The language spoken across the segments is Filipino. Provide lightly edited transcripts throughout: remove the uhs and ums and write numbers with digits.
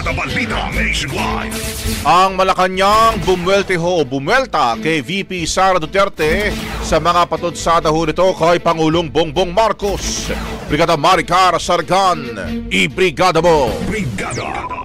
Brigada Balita Nationwide. Ang Malacanang bumwelta kay VP Sara Duterte sa mga patudsada ho nito kay Pangulong Bongbong Marcos. Brigada Maricar Sargan, i-brigada mo! Brigada!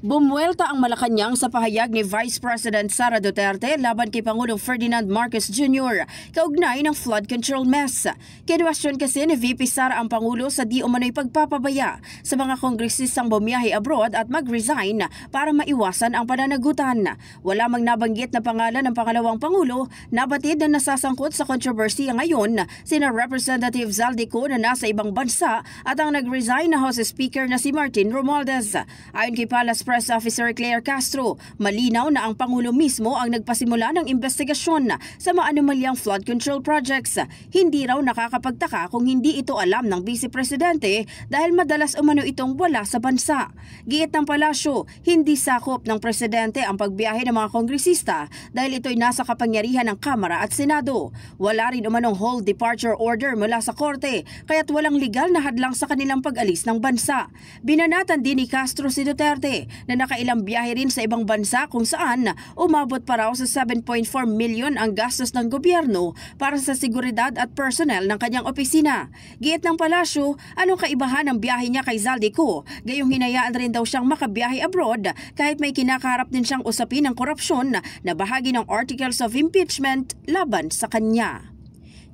Bumuelta ang Malacanang sa pahayag ni Vice President Sara Duterte laban kay Pangulong Ferdinand Marcos Jr. kaugnay ng flood control mess. Kinwestiyon kasi ni VP Sara ang Pangulo sa di umano'y pagpapabaya sa mga kongresistang bumiyahe abroad at mag-resign para maiwasan ang pananagutan. Wala mang nabanggit na pangalan ng pangalawang Pangulo, nabatid na nasasangkot sa kontrobersiya ngayon sina Representative Zaldico na nasa ibang bansa at ang nag-resign na House Speaker na si Martin Romualdez. Ayon kay Palace Press Officer Claire Castro, malinaw na ang Pangulo mismo ang nagpasimula ng investigasyon sa maanomalyang flood control projects. Hindi raw nakakapagtaka kung hindi ito alam ng Vice Presidente dahil madalas umano itong wala sa bansa. Giit ng palasyo, hindi sakop ng Presidente ang pagbiyahe ng mga kongresista dahil ito'y nasa kapangyarihan ng Kamara at Senado. Wala rin umanong hold departure order mula sa Korte kaya't walang legal na hadlang sa kanilang pag-alis ng bansa. Binanatan din ni Castro si Duterte na nakailang biyahe rin sa ibang bansa kung saan umabot pa raw sa 7.4 million ang gastos ng gobyerno para sa seguridad at personnel ng kanyang opisina. Giit ng palasyo, anong kaibahan ng biyahe niya kay Zaldico? Gayong hinayaan rin daw siyang makabiyahe abroad kahit may kinakaharap din siyang usapin ng korupsyon na bahagi ng articles of impeachment laban sa kanya.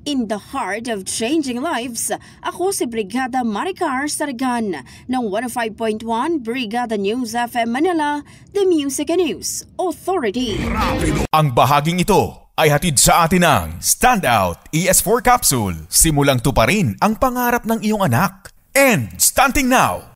In the heart of changing lives, ako si Brigada Maricar Sargan ng 105.1 Brigada News FM Manila, The Music and News Authority. Ang bahaging ito ay hatid sa atin ng Standout ES4 Capsule. Simulang tuparin ang pangarap ng iyong anak. And starting now,